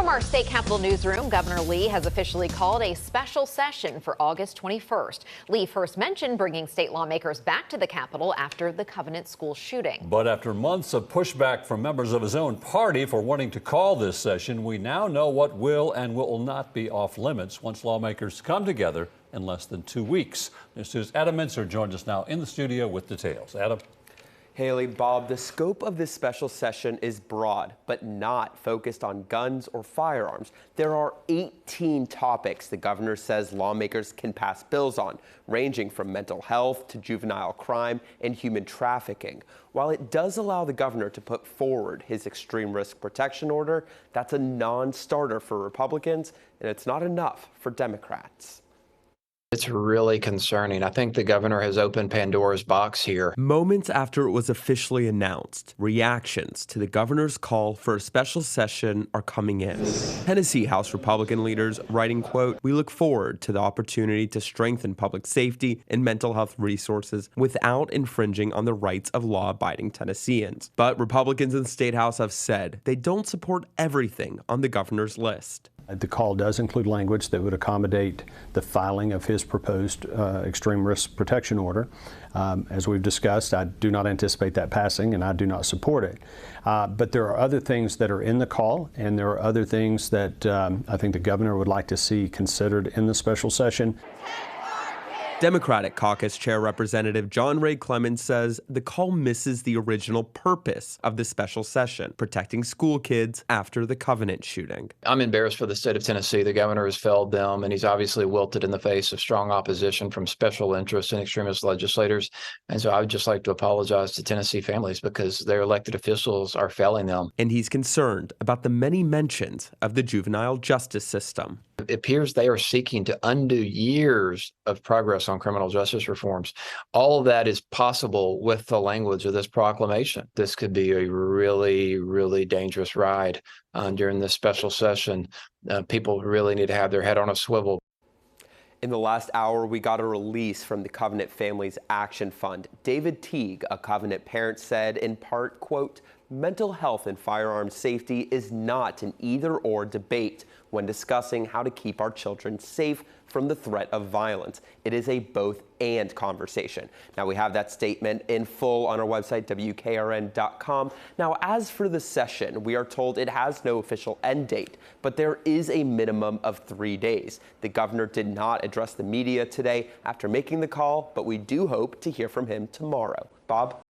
From our state capitol newsroom, Governor Lee has officially called a special session for August 21st. Lee first mentioned bringing state lawmakers back to the Capitol after the Covenant school shooting. But after months of pushback from members of his own party for wanting to call this session, we now know what will and will not be off limits once lawmakers come together in less than 2 weeks. News 2's Adam Mincer joins us now in the studio with details. Adam. Haley, Bob, the scope of this special session is broad, but not focused on guns or firearms. There are 18 topics the governor says lawmakers can pass bills on, ranging from mental health to juvenile crime and human trafficking. While it does allow the governor to put forward his extreme risk protection order, that's a non-starter for Republicans, and it's not enough for Democrats. It's really concerning. I think the governor has opened Pandora's box here. Moments after it was officially announced, reactions to the governor's call for a special session are coming in. Tennessee House Republican leaders writing, quote, "We look forward to the opportunity to strengthen public safety and mental health resources without infringing on the rights of law-abiding Tennesseans." But Republicans in the State House have said they don't support everything on the governor's list. The call does include language that would accommodate the filing of his proposed extreme risk protection order. As we've discussed, I do not anticipate that passing, and I do not support it. But there are other things that are in the call, and there are other things that I think the governor would like to see considered in the special session. Democratic Caucus Chair Representative John Ray Clemens says the call misses the original purpose of the special session, protecting school kids after the Covenant shooting. I'm embarrassed for the state of Tennessee. The governor has failed them, and he's obviously wilted in the face of strong opposition from special interests and extremist legislators. And so I would just like to apologize to Tennessee families because their elected officials are failing them. And he's concerned about the many mentions of the juvenile justice system. It appears they are seeking to undo years of progress on criminal justice reforms. All of that is possible with the language of this proclamation. This could be a really, really dangerous ride during this special session. People really need to have their head on a swivel. In the last hour, we got a release from the Covenant Families Action Fund. David Teague, a Covenant parent, said in part, quote, "Mental health and firearms safety is not an either-or debate when discussing how to keep our children safe from the threat of violence. It is a both-and conversation." Now, we have that statement in full on our website, WKRN.com. Now, as for the session, we are told it has no official end date, but there is a minimum of 3 days. The governor did not address the media today after making the call, but we do hope to hear from him tomorrow. Bob?